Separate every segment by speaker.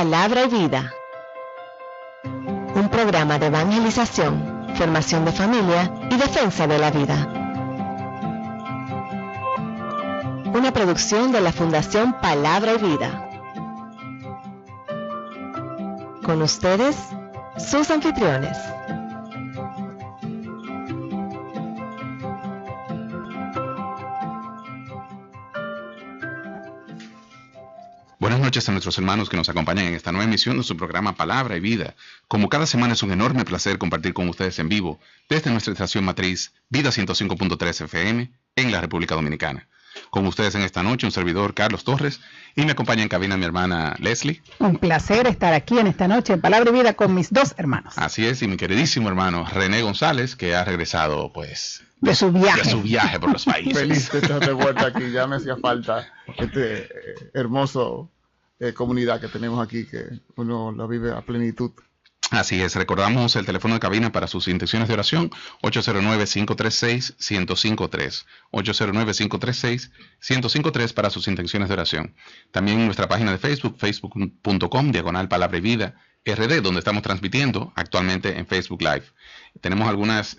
Speaker 1: Palabra y Vida, un programa de evangelización, formación de familia y defensa de la vida. Una producción de la Fundación Palabra y Vida. Con ustedes, sus anfitriones.
Speaker 2: Buenas noches a nuestros hermanos que nos acompañan en esta nueva emisión de su programa Palabra y Vida. Como cada semana es un enorme placer compartir con ustedes en vivo desde nuestra estación matriz Vida 105.3 FM en la República Dominicana. Con ustedes en esta noche un servidor Carlos Torres y me acompaña en cabina mi hermana Leslie.
Speaker 3: Un placer estar aquí en esta noche en Palabra y Vida con mis dos hermanos.
Speaker 2: Así es, y mi queridísimo hermano René González, que ha regresado pues
Speaker 3: de su viaje
Speaker 2: por los países.
Speaker 4: Feliz de estar de vuelta aquí, ya me hacía falta hermoso comunidad que tenemos aquí, que uno la vive a plenitud.
Speaker 2: Así es, recordamos el teléfono de cabina para sus intenciones de oración, 809-536-1053, 809-536-1053 para sus intenciones de oración. También nuestra página de Facebook, facebook.com/Palabra y Vida RD, donde estamos transmitiendo actualmente en Facebook Live. Tenemos algunos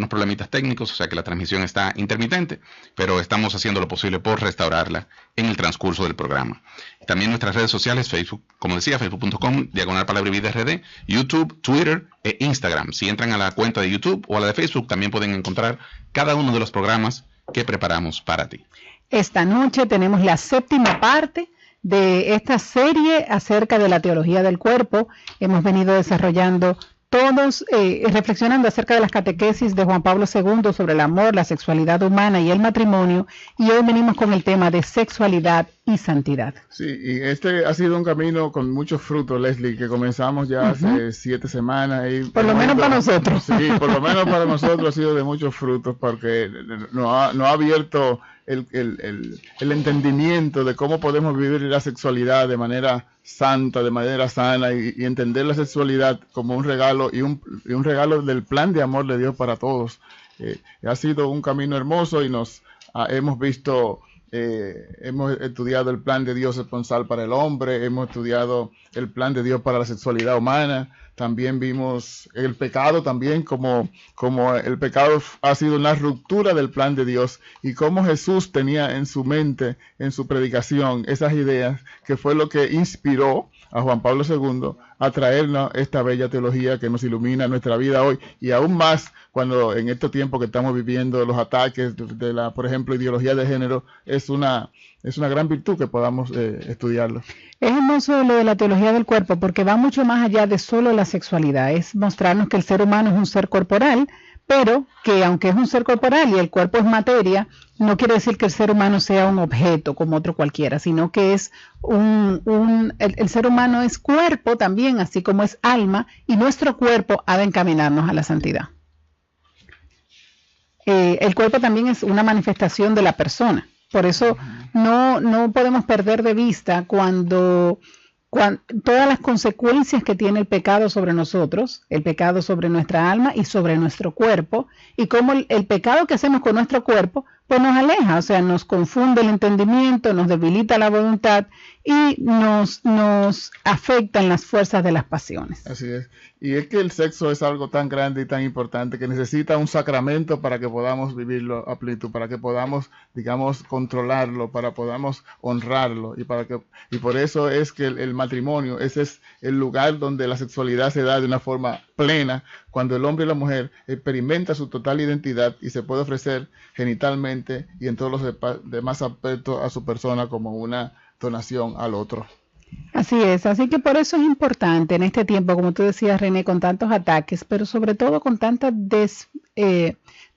Speaker 2: problemitas técnicos, o sea que la transmisión está intermitente, pero estamos haciendo lo posible por restaurarla en el transcurso del programa. También nuestras redes sociales, Facebook, como decía, facebook.com/Palabra y Vida RD, YouTube, Twitter e Instagram. Si entran a la cuenta de YouTube o a la de Facebook, también pueden encontrar cada uno de los programas que preparamos para ti.
Speaker 3: Esta noche tenemos la séptima parte de esta serie acerca de la teología del cuerpo. Hemos venido desarrollando todos, reflexionando acerca de las catequesis de Juan Pablo II sobre el amor, la sexualidad humana y el matrimonio, y hoy venimos con el tema de sexualidad y santidad. Sí,
Speaker 4: y este ha sido un camino con muchos frutos, Leslie, que comenzamos ya hace 7 semanas. Y
Speaker 3: por lo menos para nosotros.
Speaker 4: Sí, por lo menos para nosotros ha sido de muchos frutos, porque nos ha abierto el entendimiento de cómo podemos vivir la sexualidad de manera santa, de manera sana, y entender la sexualidad como un regalo y un regalo del plan de amor de Dios para todos. Ha sido un camino hermoso y hemos visto, hemos estudiado el plan de Dios esponsal para el hombre, hemos estudiado el plan de Dios para la sexualidad humana. También vimos el pecado también, como el pecado ha sido una ruptura del plan de Dios, y cómo Jesús tenía en su mente, en su predicación, esas ideas, que fue lo que inspiró a Juan Pablo II a traernos esta bella teología que nos ilumina nuestra vida hoy, y aún más cuando en estos tiempos que estamos viviendo los ataques de la, por ejemplo, ideología de género. Es una gran virtud que podamos estudiarlo.
Speaker 3: Es hermoso lo de la teología del cuerpo, porque va mucho más allá de solo la sexualidad. Es mostrarnos que el ser humano es un ser corporal, pero que aunque es un ser corporal y el cuerpo es materia, no quiere decir que el ser humano sea un objeto como otro cualquiera, sino que es el ser humano es cuerpo también, así como es alma, y nuestro cuerpo ha de encaminarnos a la santidad. El cuerpo también es una manifestación de la persona. Por eso no podemos perder de vista cuando todas las consecuencias que tiene el pecado sobre nosotros, el pecado sobre nuestra alma y sobre nuestro cuerpo, y cómo el pecado que hacemos con nuestro cuerpo pues nos aleja, o sea, nos confunde el entendimiento, nos debilita la voluntad y nos afecta en las fuerzas de las pasiones.
Speaker 4: Así es. Y es que el sexo es algo tan grande y tan importante que necesita un sacramento para que podamos vivirlo a plenitud, para que podamos, digamos, controlarlo, para que podamos honrarlo, y por eso es que el matrimonio, ese es el lugar donde la sexualidad se da de una forma plena, cuando el hombre y la mujer experimenta su total identidad y se puede ofrecer genitalmente y en todos los demás aspectos a su persona como una donación al otro.
Speaker 3: Así es, así que por eso es importante en este tiempo, como tú decías, René, con tantos ataques, pero sobre todo con tanta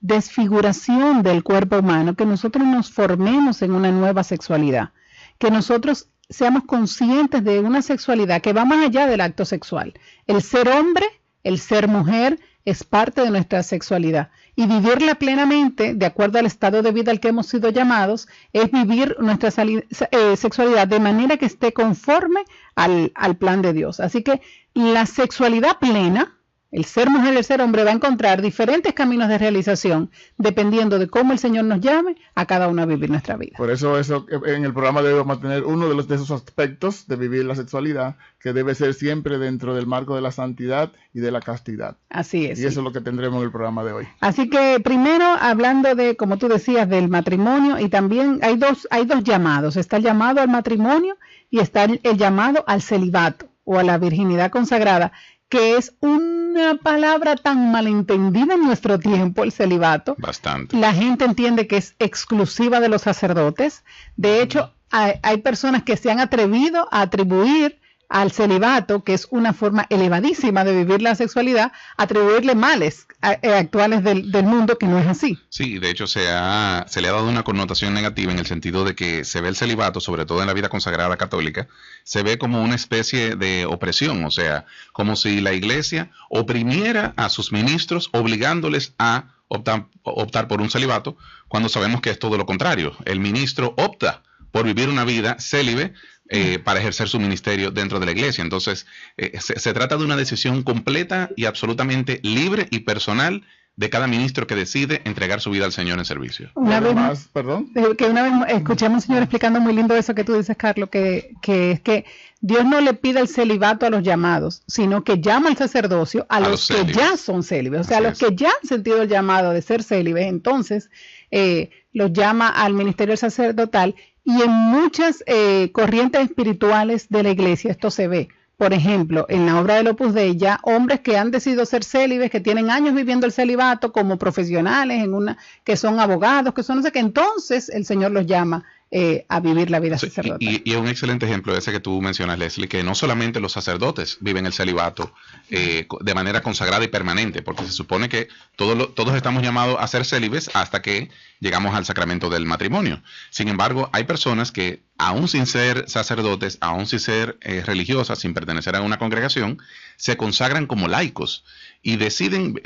Speaker 3: desfiguración del cuerpo humano, que nosotros nos formemos en una nueva sexualidad, que nosotros seamos conscientes de una sexualidad que va más allá del acto sexual. El ser hombre, el ser mujer, es parte de nuestra sexualidad, y vivirla plenamente, de acuerdo al estado de vida al que hemos sido llamados, es vivir nuestra sexualidad de manera que esté conforme al plan de Dios. Así que la sexualidad plena el ser mujer y el ser hombre va a encontrar diferentes caminos de realización dependiendo de cómo el Señor nos llame a cada uno a vivir nuestra vida.
Speaker 4: Por eso en el programa debemos tener uno de esos aspectos de vivir la sexualidad que debe ser siempre dentro del marco de la santidad y de la castidad.
Speaker 3: Así es.
Speaker 4: Y eso es lo que tendremos en el programa de hoy.
Speaker 3: Así que primero hablando de, como tú decías, del matrimonio, y también hay dos llamados. Está el llamado al matrimonio y está el llamado al celibato o a la virginidad consagrada, que es una palabra tan malentendida en nuestro tiempo, el celibato.
Speaker 2: Bastante.
Speaker 3: La gente entiende que es exclusiva de los sacerdotes. De hecho, hay personas que se han atrevido a atribuir al celibato, que es una forma elevadísima de vivir la sexualidad, atribuirle males actuales del mundo, que no es así.
Speaker 2: Sí, de hecho se le ha dado una connotación negativa en el sentido de que se ve el celibato, sobre todo en la vida consagrada católica, se ve como una especie de opresión, o sea, como si la Iglesia oprimiera a sus ministros obligándoles a optar por un celibato, cuando sabemos que es todo lo contrario. El ministro opta por vivir una vida célibe para ejercer su ministerio dentro de la iglesia. Entonces, se trata de una decisión completa y absolutamente libre y personal de cada ministro que decide entregar su vida al Señor en servicio.
Speaker 3: Una vez escuché a un señor explicando muy lindo eso que tú dices, Carlos, que es que Dios no le pide el celibato a los llamados, sino que llama al sacerdocio a los que ya son célibes. O sea, a los que ya han sentido el llamado de ser célibes, entonces los llama al ministerio sacerdotal. Y en muchas corrientes espirituales de la iglesia esto se ve. Por ejemplo, en la obra del Opus Dei, ya hombres que han decidido ser célibes, que tienen años viviendo el celibato como profesionales, que son abogados, que son no sé qué, entonces el Señor los llama a vivir la vida sacerdotal.
Speaker 2: Y es un excelente ejemplo ese que tú mencionas, Leslie, que no solamente los sacerdotes viven el celibato de manera consagrada y permanente, porque se supone que todos estamos llamados a ser célibes hasta que llegamos al sacramento del matrimonio. Sin embargo, hay personas que, aún sin ser sacerdotes, aún sin ser religiosas, sin pertenecer a una congregación, se consagran como laicos y deciden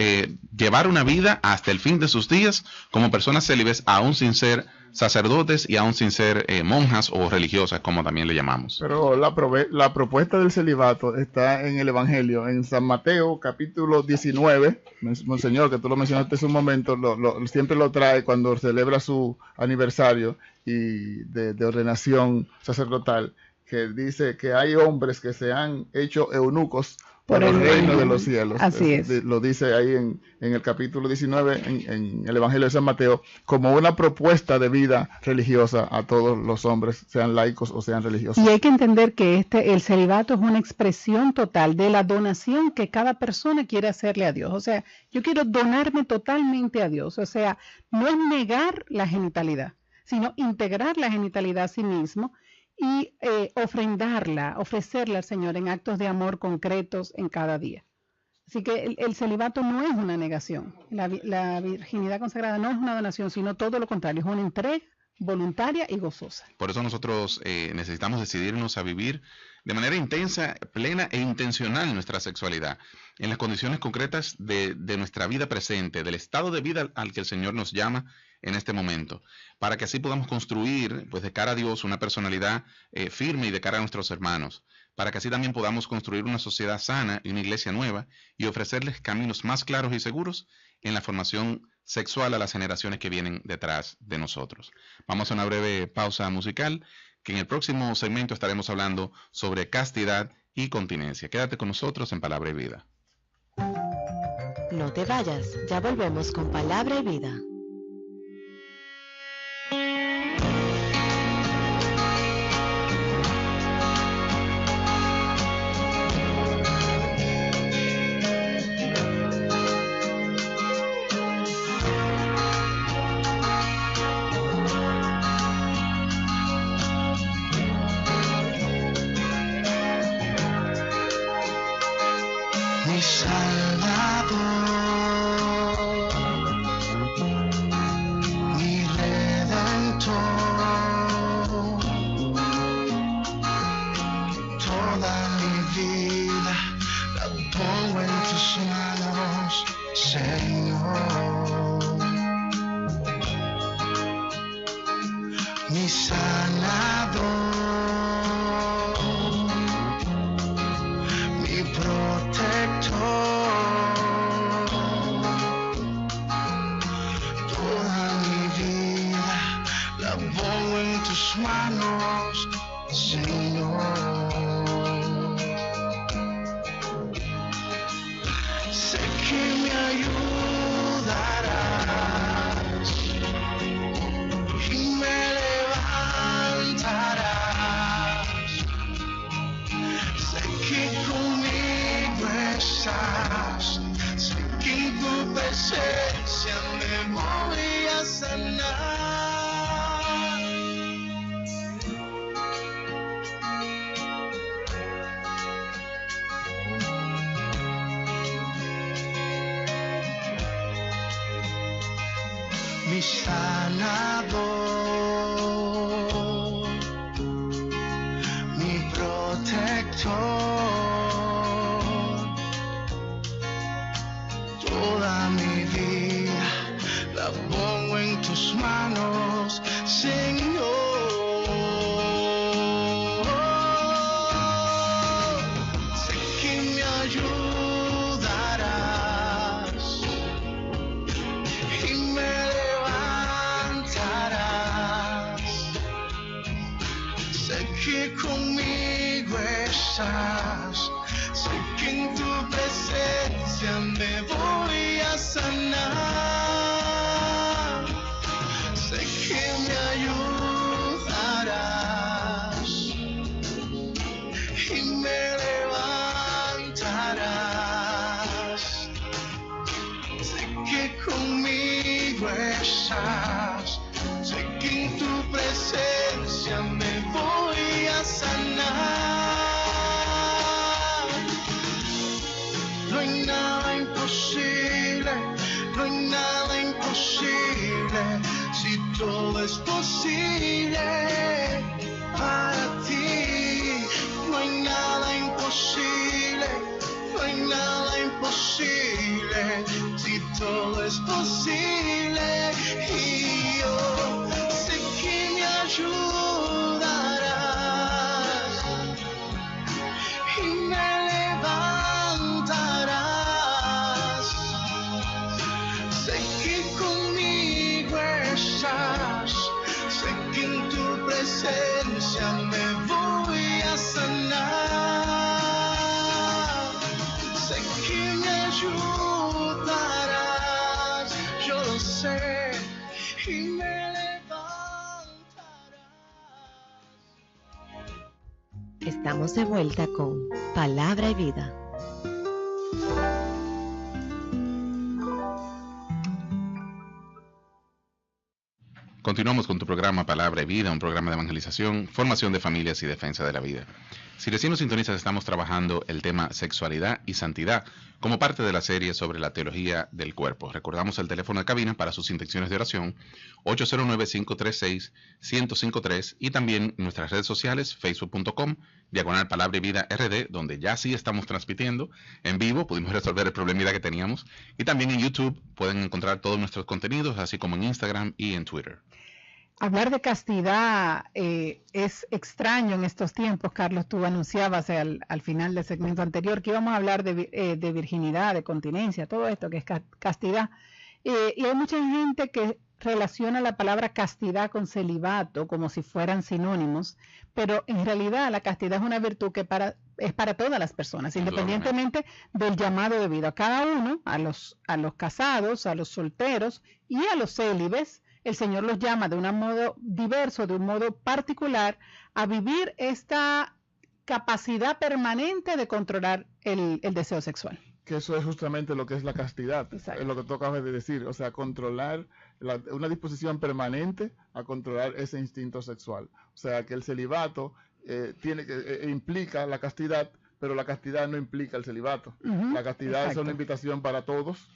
Speaker 2: llevar una vida hasta el fin de sus días como personas célibes, aún sin ser sacerdotes y aún sin ser monjas o religiosas, como también le llamamos.
Speaker 4: Pero la propuesta del celibato está en el Evangelio, en San Mateo, capítulo 19. Monseñor, que tú lo mencionaste hace un momento, siempre lo trae cuando celebra su aniversario y de ordenación sacerdotal, que dice que hay hombres que se han hecho eunucos por el reino de los cielos.
Speaker 3: Así es.
Speaker 4: Lo dice ahí en el capítulo 19, en el Evangelio de San Mateo, como una propuesta de vida religiosa a todos los hombres, sean laicos o sean religiosos.
Speaker 3: Y hay que entender que el celibato es una expresión total de la donación que cada persona quiere hacerle a Dios. O sea, yo quiero donarme totalmente a Dios. O sea, no es negar la genitalidad, sino integrar la genitalidad a sí mismo y ofrecerla al Señor en actos de amor concretos en cada día. Así que el celibato no es una negación. La virginidad consagrada no es una donación, sino todo lo contrario, es una entrega voluntaria y gozosa.
Speaker 2: Por eso nosotros necesitamos decidirnos a vivir de manera intensa, plena e intencional nuestra sexualidad, en las condiciones concretas de nuestra vida presente, del estado de vida al que el Señor nos llama en este momento, para que así podamos construir, pues, de cara a Dios, una personalidad firme y de cara a nuestros hermanos, para que así también podamos construir una sociedad sana y una iglesia nueva y ofrecerles caminos más claros y seguros en la formación sexual a las generaciones que vienen detrás de nosotros. Vamos a una breve pausa musical, que en el próximo segmento estaremos hablando sobre castidad y continencia. Quédate con nosotros en Palabra y Vida.
Speaker 1: No te vayas, ya volvemos con Palabra y Vida.
Speaker 5: Mi Salvador, mi Redentor, toda mi vida la pongo en tus manos, Señor. Mi sanador, mi protector, Señor. Sé que me ayudarás y me levantarás. Sé que conmigo estás, sé que en tu presencia me voy a sanar. Mi sanador, mi protector, toda mi vida la pongo en tus manos, Señor. Sé que me ayudarás y me levantarás. Sé que conmigo estás, sé que en tu presencia me voy a sanar. Sé que me ayudarás y me levantarás. Sé que conmigo estás, sé que en tu presencia me voy a sanar. No hay nada imposible, no hay nada imposible, si todo es posible para ti. No hay nada imposible, no hay nada imposible, si todo es posible. Y yo sé que me ayudarás y me levantarás. Sé que conmigo estás, sé que en tu presencia me voy a sanar. Sé que me ayudarás, yo lo sé, y me levantarás.
Speaker 1: Estamos de vuelta con Palabra y Vida.
Speaker 2: Continuamos con tu programa Palabra y Vida, un programa de evangelización, formación de familias y defensa de la vida. Si recién nos sintonizas, estamos trabajando el tema sexualidad y santidad como parte de la serie sobre la teología del cuerpo. Recordamos el teléfono de cabina para sus intenciones de oración, 809-536-1053, y también nuestras redes sociales, facebook.com, /Palabra y Vida RD, donde ya sí estamos transmitiendo en vivo, pudimos resolver el problemita que teníamos, y también en YouTube pueden encontrar todos nuestros contenidos, así como en Instagram y en Twitter.
Speaker 3: Hablar de castidad es extraño en estos tiempos. Carlos, tú anunciabas al final del segmento anterior que íbamos a hablar de virginidad, de continencia, todo esto que es castidad. Y hay mucha gente que relaciona la palabra castidad con celibato como si fueran sinónimos, pero en realidad la castidad es una virtud que es para todas las personas, independientemente del llamado de vida. Cada uno, a los casados, a los solteros y a los célibes, el Señor los llama de un modo diverso, de un modo particular, a vivir esta capacidad permanente de controlar el deseo sexual.
Speaker 4: Que eso es justamente lo que es la castidad,
Speaker 3: Exacto.
Speaker 4: es lo que tú acabas de decir, o sea, controlar, una disposición permanente a controlar ese instinto sexual. O sea, que el celibato implica la castidad, pero la castidad no implica el celibato. La castidad
Speaker 3: exacto.
Speaker 4: es una invitación para todos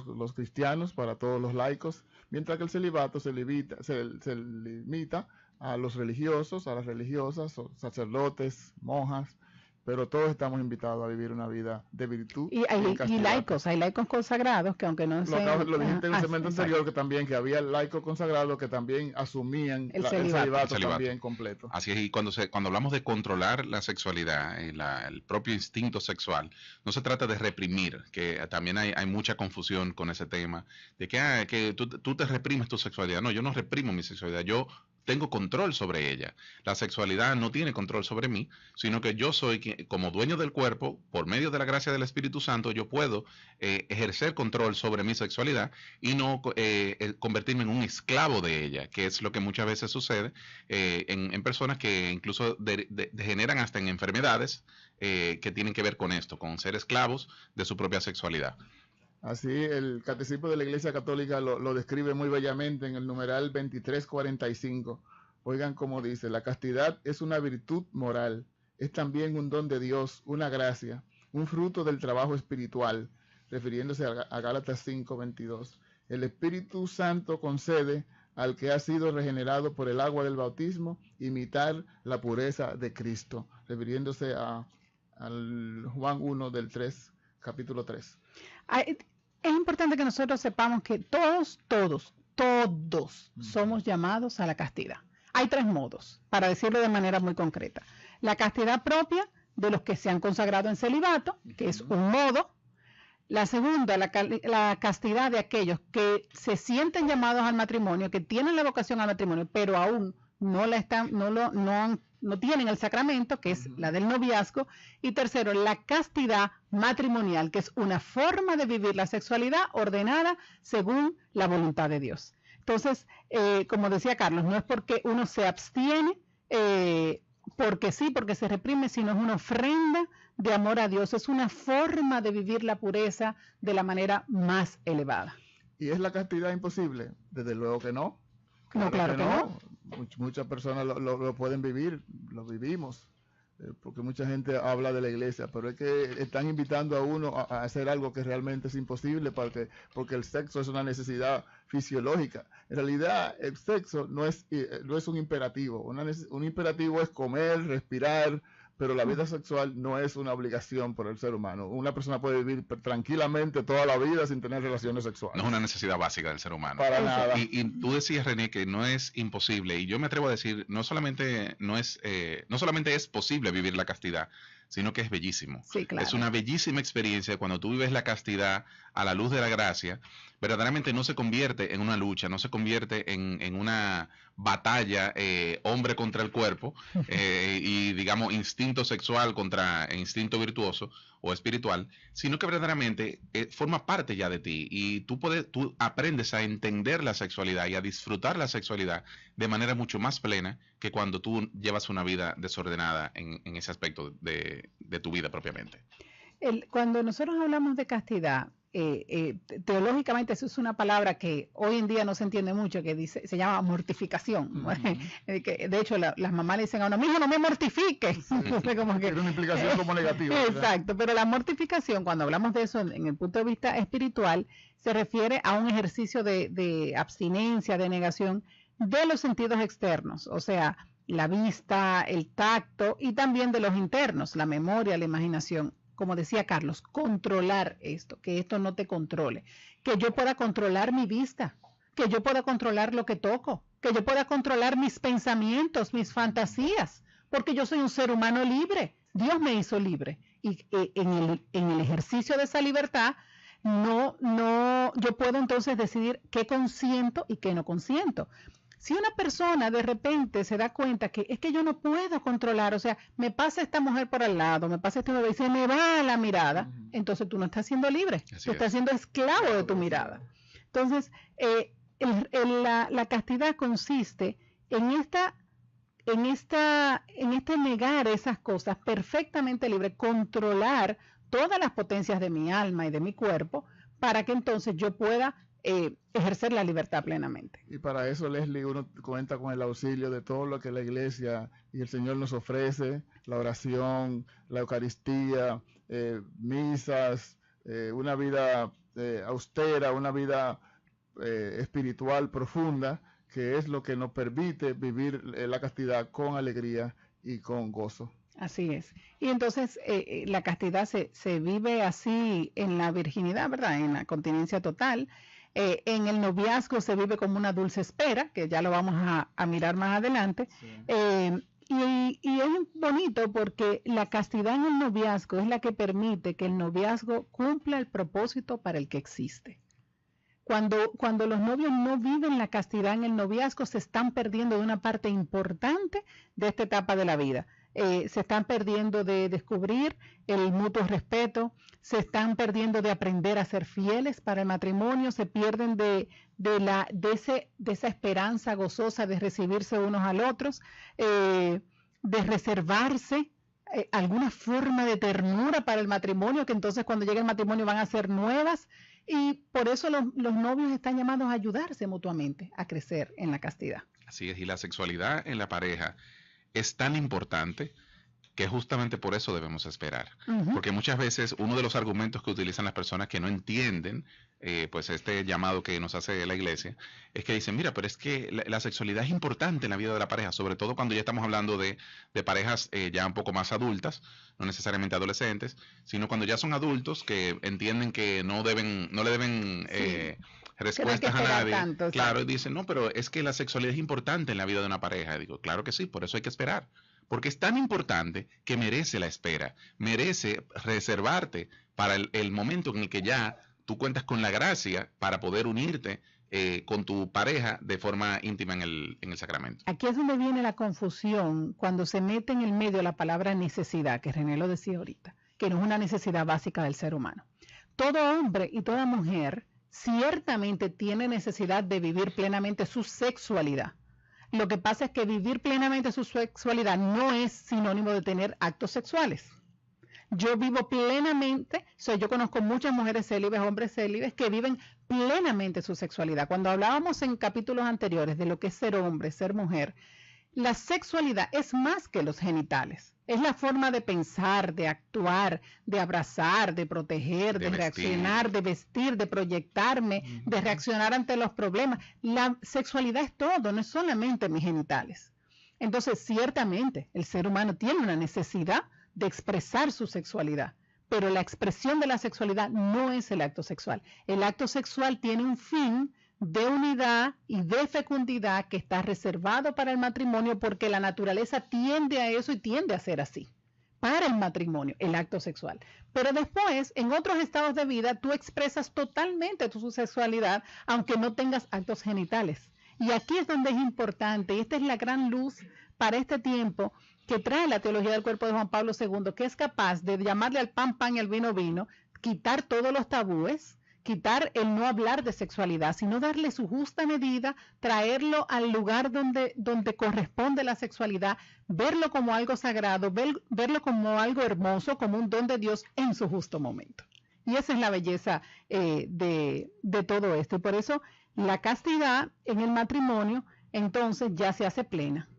Speaker 4: los cristianos, para todos los laicos, mientras que el celibato se limita a los religiosos, a las religiosas, sacerdotes, monjas, pero todos estamos invitados a vivir una vida de virtud.
Speaker 3: Y hay laicos consagrados que aunque no sean...
Speaker 4: Lo dijiste en el segmento anterior que había laicos consagrados que también asumían el celibato también completo.
Speaker 2: Así es, y cuando hablamos de controlar la sexualidad, el propio instinto sexual, no se trata de reprimir, que también hay mucha confusión con ese tema, de que tú te reprimes tu sexualidad. No, yo no reprimo mi sexualidad, yo tengo control sobre ella. La sexualidad no tiene control sobre mí, sino que yo soy como dueño del cuerpo, por medio de la gracia del Espíritu Santo, yo puedo ejercer control sobre mi sexualidad y no convertirme en un esclavo de ella, que es lo que muchas veces sucede en personas que incluso degeneran hasta en enfermedades que tienen que ver con esto, con ser esclavos de su propia sexualidad.
Speaker 4: Así el Catecismo de la Iglesia Católica lo describe muy bellamente en el numeral 2345. Oigan cómo dice: la castidad es una virtud moral, es también un don de Dios, una gracia, un fruto del trabajo espiritual, refiriéndose a Gálatas 5:22. El Espíritu Santo concede al que ha sido regenerado por el agua del bautismo imitar la pureza de Cristo, refiriéndose al Juan 1 del 3, capítulo 3.
Speaker 3: Es importante que nosotros sepamos que todos somos llamados a la castidad. Hay 3 modos, para decirlo de manera muy concreta. La castidad propia de los que se han consagrado en celibato, que es un modo. La segunda, la castidad de aquellos que se sienten llamados al matrimonio, que tienen la vocación al matrimonio, pero aún no tienen el sacramento, que es la del noviazgo. Y tercero, la castidad matrimonial, que es una forma de vivir la sexualidad ordenada según la voluntad de Dios. Entonces, como decía Carlos, no es porque uno se abstiene, porque sí, porque se reprime, sino es una ofrenda de amor a Dios, es una forma de vivir la pureza de la manera más elevada.
Speaker 4: ¿Y es la castidad imposible? Desde luego que no.
Speaker 3: Claro que no.
Speaker 4: Muchas personas lo pueden vivir, lo vivimos, porque mucha gente habla de la iglesia, pero es que están invitando a uno a hacer algo que realmente es imposible, porque el sexo es una necesidad fisiológica. En realidad, el sexo no es un imperativo. Un imperativo es comer, respirar, pero la vida sexual no es una obligación por el ser humano. Una persona puede vivir tranquilamente toda la vida sin tener relaciones sexuales.
Speaker 2: No es una necesidad básica del ser humano.
Speaker 4: Para nada.
Speaker 2: Y tú decías, René, que no es imposible. Y yo me atrevo a decir, no solamente es posible vivir la castidad, sino que es bellísimo.
Speaker 3: Sí, claro.
Speaker 2: Es una bellísima experiencia cuando tú vives la castidad a la luz de la gracia. Verdaderamente no se convierte en una lucha, no se convierte en una batalla hombre contra el cuerpo y digamos instinto sexual contra instinto virtuoso o espiritual, sino que verdaderamente forma parte ya de ti y tú aprendes a entender la sexualidad y a disfrutar la sexualidad de manera mucho más plena que cuando tú llevas una vida desordenada en ese aspecto de tu vida propiamente.
Speaker 3: Cuando nosotros hablamos de castidad, teológicamente eso es una palabra que hoy en día no se entiende mucho, que se llama mortificación. Que, de hecho, las mamás le dicen a uno, mijo, no me mortifiques.
Speaker 4: Sí. Como que, tiene una implicación como negativa.
Speaker 3: Exacto, pero la mortificación, cuando hablamos de eso en el punto de vista espiritual, se refiere a un ejercicio de abstinencia, de negación de los sentidos externos, o sea, la vista, el tacto y también de los internos, la memoria, la imaginación. Como decía Carlos, controlar esto, que esto no te controle, que yo pueda controlar mi vista, que yo pueda controlar lo que toco, que yo pueda controlar mis pensamientos, mis fantasías, porque yo soy un ser humano libre, Dios me hizo libre, y en el ejercicio de esa libertad, yo puedo entonces decidir qué consiento y qué no consiento. Si una persona de repente se da cuenta que es que yo no puedo controlar, o sea, me pasa esta mujer por al lado, me pasa este bebé y se me va la mirada, entonces tú no estás siendo libre, tú estás siendo esclavo de tu mirada. Entonces, la castidad consiste en este negar esas cosas perfectamente libre, controlar todas las potencias de mi alma y de mi cuerpo, para que entonces yo pueda ejercer la libertad plenamente.
Speaker 4: Y para eso, Leslie, uno cuenta con el auxilio de todo lo que la iglesia y el Señor nos ofrece: la oración, la Eucaristía, misas, una vida austera, una vida espiritual profunda, que es lo que nos permite vivir la castidad con alegría y con gozo.
Speaker 3: Así es. Y entonces la castidad se vive así en la virginidad, ¿verdad? En la continencia total. En el noviazgo se vive como una dulce espera, que ya lo vamos a mirar más adelante. Sí. Y es bonito porque la castidad en el noviazgo es la que permite que el noviazgo cumpla el propósito para el que existe. Cuando los novios no viven la castidad en el noviazgo, se están perdiendo de una parte importante de esta etapa de la vida. Se están perdiendo de descubrir el mutuo respeto, se están perdiendo de aprender a ser fieles para el matrimonio, se pierden de esa esperanza gozosa de recibirse unos al otros, de reservarse alguna forma de ternura para el matrimonio, que entonces cuando llegue el matrimonio van a ser nuevas, y por eso los novios están llamados a ayudarse mutuamente a crecer en la castidad.
Speaker 2: Así es, y la sexualidad en la pareja es tan importante que justamente por eso debemos esperar. Porque muchas veces uno de los argumentos que utilizan las personas que no entienden pues este llamado que nos hace la iglesia es que dicen, mira, pero es que la sexualidad es importante en la vida de la pareja, sobre todo cuando ya estamos hablando de parejas ya un poco más adultas, no necesariamente adolescentes, sino cuando ya son adultos que entienden que no le deben respuestas a nadie.
Speaker 3: Tanto,
Speaker 2: claro, y dicen, no, pero es que la sexualidad es importante en la vida de una pareja. Y digo, claro que sí, por eso hay que esperar. Porque es tan importante que merece la espera, merece reservarte para el momento en el que ya tú cuentas con la gracia para poder unirte con tu pareja de forma íntima en el sacramento.
Speaker 3: Aquí es donde viene la confusión cuando se mete en el medio la palabra necesidad, que René lo decía ahorita, que no es una necesidad básica del ser humano. Todo hombre y toda mujer ciertamente tiene necesidad de vivir plenamente su sexualidad. Lo que pasa es que vivir plenamente su sexualidad no es sinónimo de tener actos sexuales. Yo vivo plenamente, yo conozco muchas mujeres célibes, hombres célibes, que viven plenamente su sexualidad. Cuando hablábamos en capítulos anteriores de lo que es ser hombre, ser mujer, la sexualidad es más que los genitales. Es la forma de pensar, de actuar, de abrazar, de proteger, de reaccionar, de vestir, de proyectarme, de reaccionar ante los problemas. La sexualidad es todo, no es solamente mis genitales. Entonces, ciertamente, el ser humano tiene una necesidad de expresar su sexualidad, pero la expresión de la sexualidad no es el acto sexual. El acto sexual tiene un fin de unidad y de fecundidad que está reservado para el matrimonio, porque la naturaleza tiende a eso y tiende a ser así para el matrimonio, el acto sexual. Pero después, en otros estados de vida, tú expresas totalmente tu sexualidad, aunque no tengas actos genitales. Y aquí es donde es importante, y esta es la gran luz para este tiempo que trae la teología del cuerpo de Juan Pablo II, que es capaz de llamarle al pan pan y al vino vino, quitar todos los tabúes, quitar el no hablar de sexualidad, sino darle su justa medida, traerlo al lugar donde corresponde la sexualidad, verlo como algo sagrado, verlo como algo hermoso, como un don de Dios en su justo momento. Y esa es la belleza de todo esto. Y por eso la castidad en el matrimonio entonces ya se hace plena.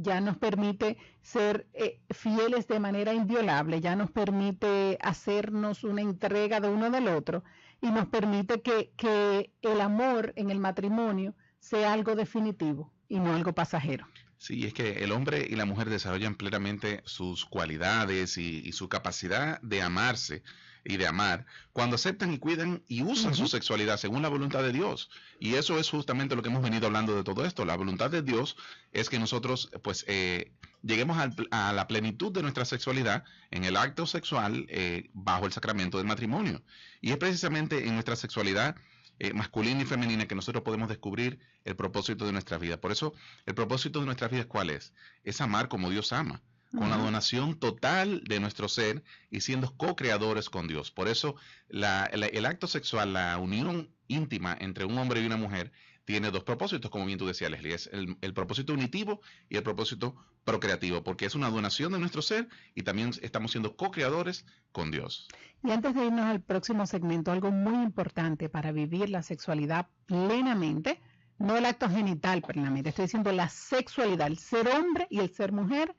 Speaker 3: Ya nos permite ser fieles de manera inviolable, ya nos permite hacernos una entrega de uno del otro y nos permite que el amor en el matrimonio sea algo definitivo y no algo pasajero.
Speaker 2: Sí, es que el hombre y la mujer desarrollan plenamente sus cualidades y su capacidad de amarse y de amar cuando aceptan y cuidan y usan su sexualidad según la voluntad de Dios. Y eso es justamente lo que hemos venido hablando de todo esto. La voluntad de Dios es que nosotros pues lleguemos a la plenitud de nuestra sexualidad en el acto sexual bajo el sacramento del matrimonio. Y es precisamente en nuestra sexualidad masculina y femenina que nosotros podemos descubrir el propósito de nuestra vida. Por eso, el propósito de nuestra vida, ¿cuál es? Es amar como Dios ama, con la donación total de nuestro ser y siendo co-creadores con Dios. Por eso, el acto sexual, la unión íntima entre un hombre y una mujer, tiene dos propósitos, como bien tú decías, Leslie. Es el propósito unitivo y el propósito procreativo, porque es una donación de nuestro ser y también estamos siendo co-creadores con Dios.
Speaker 3: Y antes de irnos al próximo segmento, algo muy importante para vivir la sexualidad plenamente, no el acto genital plenamente, estoy diciendo la sexualidad, el ser hombre y el ser mujer,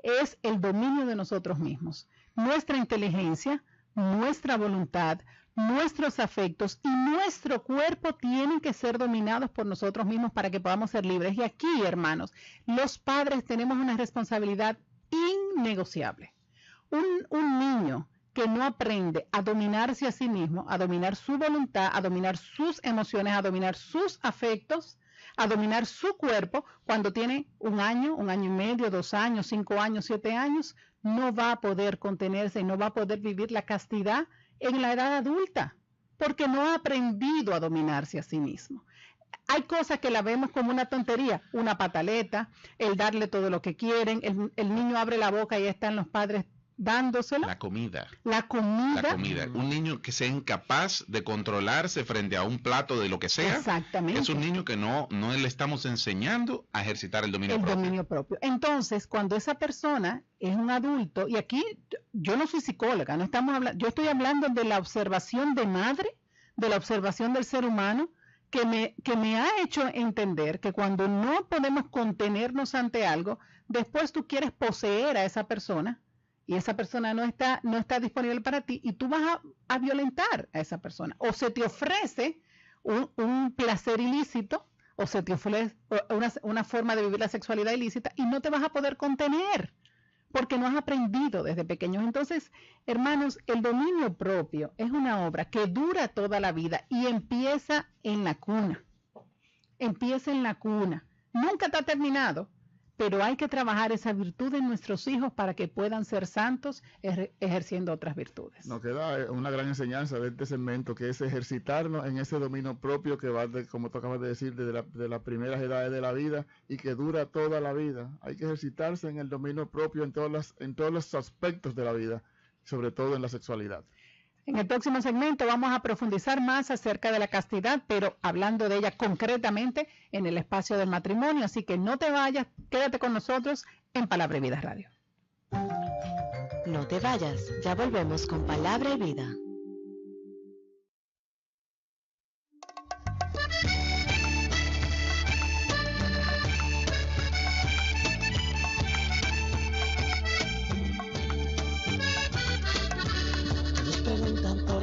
Speaker 3: es el dominio de nosotros mismos. Nuestra inteligencia, nuestra voluntad, nuestros afectos y nuestro cuerpo tienen que ser dominados por nosotros mismos para que podamos ser libres. Y aquí, hermanos, los padres tenemos una responsabilidad innegociable. Un niño que no aprende a dominarse a sí mismo, a dominar su voluntad, a dominar sus emociones, a dominar sus afectos, a dominar su cuerpo, cuando tiene 1 año, 1 año y medio, 2 años, 5 años, 7 años, no va a poder contenerse y no va a poder vivir la castidad en la edad adulta. porque no ha aprendido a dominarse a sí mismo. Hay cosas que la vemos como una tontería, una pataleta, el darle todo lo que quieren, el niño abre la boca y están los padres dándoselo.
Speaker 2: La comida.
Speaker 3: La comida.
Speaker 2: Un niño que sea incapaz de controlarse frente a un plato de lo que sea.
Speaker 3: Exactamente.
Speaker 2: Es un niño que no le estamos enseñando a ejercitar el dominio propio.
Speaker 3: Entonces, cuando esa persona es un adulto, y aquí yo no soy psicóloga, no estamos hablando, yo estoy hablando de la observación de madre, de la observación del ser humano, que me ha hecho entender que cuando no podemos contenernos ante algo, después tú quieres poseer a esa persona, y esa persona no está disponible para ti, y tú vas a violentar a esa persona. O se te ofrece un placer ilícito, o se te ofrece una forma de vivir la sexualidad ilícita, y no te vas a poder contener, porque no has aprendido desde pequeños. Entonces, hermanos, el dominio propio es una obra que dura toda la vida y empieza en la cuna. Empieza en la cuna. Nunca está terminado, pero hay que trabajar esa virtud en nuestros hijos para que puedan ser santos ejerciendo otras virtudes.
Speaker 4: Nos queda una gran enseñanza de este segmento, que es ejercitarnos en ese dominio propio que va, como tú acabas de decir, desde las primeras edades de la vida y que dura toda la vida. Hay que ejercitarse en el dominio propio en todos los aspectos de la vida, sobre todo en la sexualidad.
Speaker 3: En el próximo segmento vamos a profundizar más acerca de la castidad, pero hablando de ella concretamente en el espacio del matrimonio. Así que no te vayas, quédate con nosotros en Palabra y Vida Radio.
Speaker 1: No te vayas, ya volvemos con Palabra y Vida.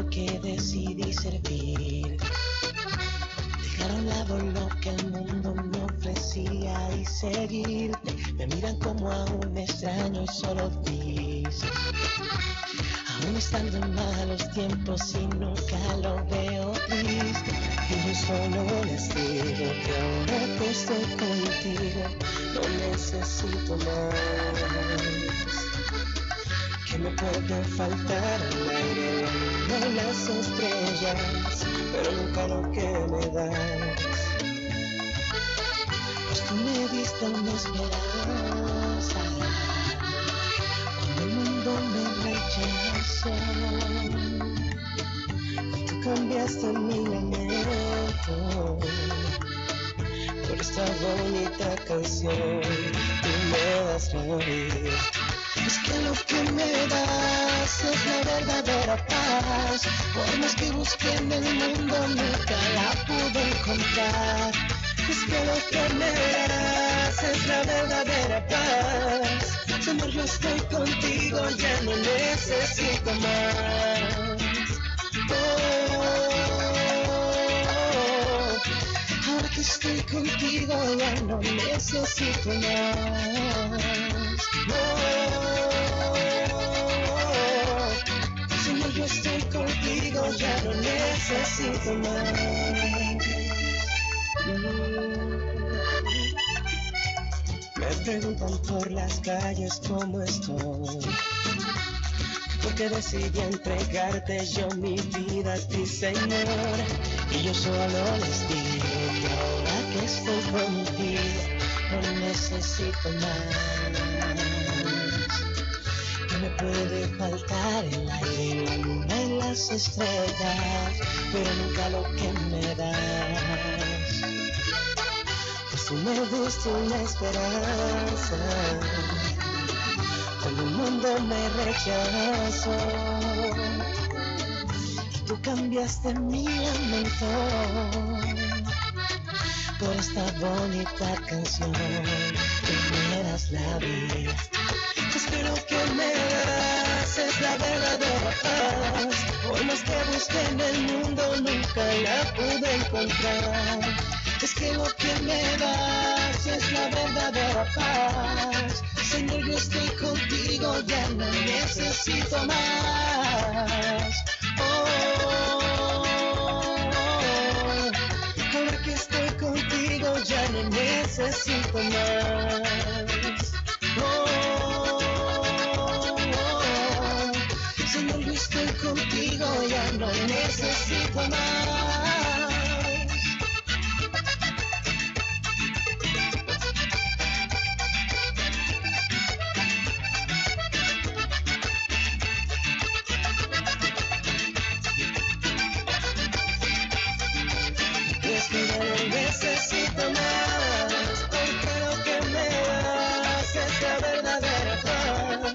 Speaker 6: Que decidí servir, dejar a un lado lo que el mundo me ofrecía y seguirte. Me miran como a un extraño y solo dicen, aún estando en malos tiempos y nunca lo veo triste. Y yo solo les digo que ahora que estoy contigo no necesito más. Que me puede faltar el aire, no las estrellas, pero nunca lo que me das. Pues tú me diste una esperanza cuando el mundo me rechazó. Y tú cambiaste mi lamento por esta bonita canción. Tú me das la vida. Es que lo que me das es la verdadera paz. Por más que busqué en el mundo nunca la pude encontrar. Es que lo que me das es la verdadera paz. Señor, yo estoy contigo, ya no necesito más. Ahora que estoy contigo ya no necesito más. Señor, yo estoy contigo, ya no necesito más. Me preguntan por las calles cómo estoy, porque decidí entregarte yo mi vida a ti, Señor. Y yo solo les digo que ahora que estoy contigo no necesito más. Que me puede faltar el aire, la luna y las estrellas, pero nunca lo que me das. Pues tú me diste una esperanza cuando el mundo me rechazó. Y tú cambiaste mi lamento por esta bonita canción. Tú me das la vida. Es que lo que me das es la verdadera paz. Por más que busqué en el mundo nunca la pude encontrar. Es que lo que me das es la verdadera paz. Señor, yo estoy contigo, ya no necesito más. Ahora que estoy contigo ya no necesito más. Señor, yo estoy contigo, ya no necesito más. Es que ya no necesito más, porque lo que me das es la verdadera paz.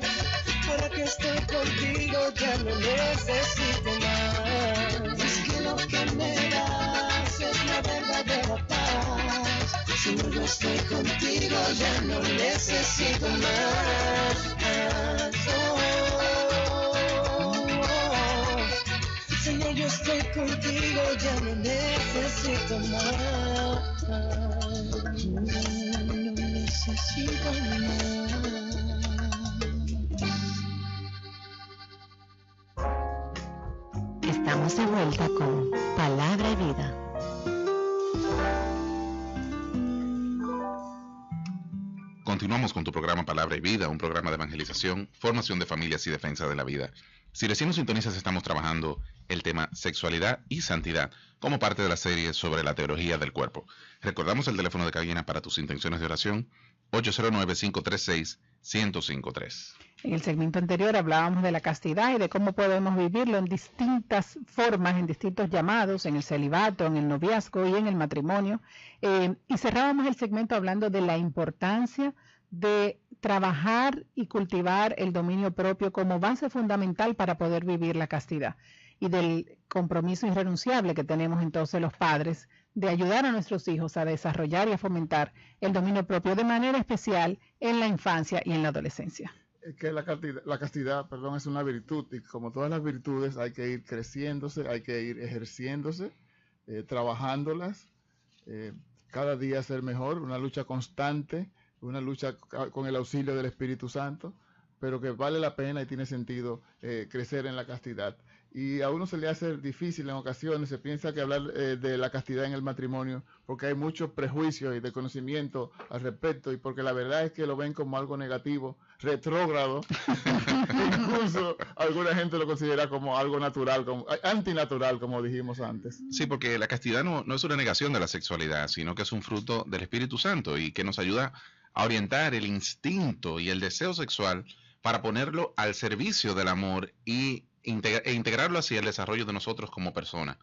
Speaker 6: Ahora que estoy contigo ya no necesito más. Es que lo que me das es la verdadera paz. Si no yo estoy contigo ya no necesito más. Señor, yo estoy contigo, ya no necesito más. No necesito más.
Speaker 1: Estamos de vuelta con Palabra y Vida.
Speaker 2: Continuamos con tu programa Palabra y Vida, un programa de evangelización, formación de familias y defensa de la vida. Si recién nos sintonizas, estamos trabajando el tema sexualidad y santidad como parte de la serie sobre la teología del cuerpo. Recordamos el teléfono de cabina para tus intenciones de oración, 809-536-1053.
Speaker 3: En el segmento anterior hablábamos de la castidad y de cómo podemos vivirlo en distintas formas, en distintos llamados, en el celibato, en el noviazgo y en el matrimonio. Y cerrábamos el segmento hablando de la importancia de trabajar y cultivar el dominio propio como base fundamental para poder vivir la castidad y del compromiso irrenunciable que tenemos entonces los padres de ayudar a nuestros hijos a desarrollar y a fomentar el dominio propio de manera especial en la infancia y en la adolescencia.
Speaker 4: Es que la castidad, es una virtud, y como todas las virtudes hay que ir creciéndose, hay que ir ejerciéndose, trabajándolas, cada día ser mejor, una lucha constante, una lucha con el auxilio del Espíritu Santo, pero que vale la pena y tiene sentido crecer en la castidad. Y a uno se le hace difícil en ocasiones, se piensa que hablar de la castidad en el matrimonio, porque hay muchos prejuicios y desconocimiento al respecto, y porque la verdad es que lo ven como algo negativo, retrógrado, incluso alguna gente lo considera como algo natural, como antinatural, como dijimos antes.
Speaker 2: Sí, porque la castidad no es una negación de la sexualidad, sino que es un fruto del Espíritu Santo y que nos ayuda a orientar el instinto y el deseo sexual para ponerlo al servicio del amor e integrarlo hacia el desarrollo de nosotros como personas.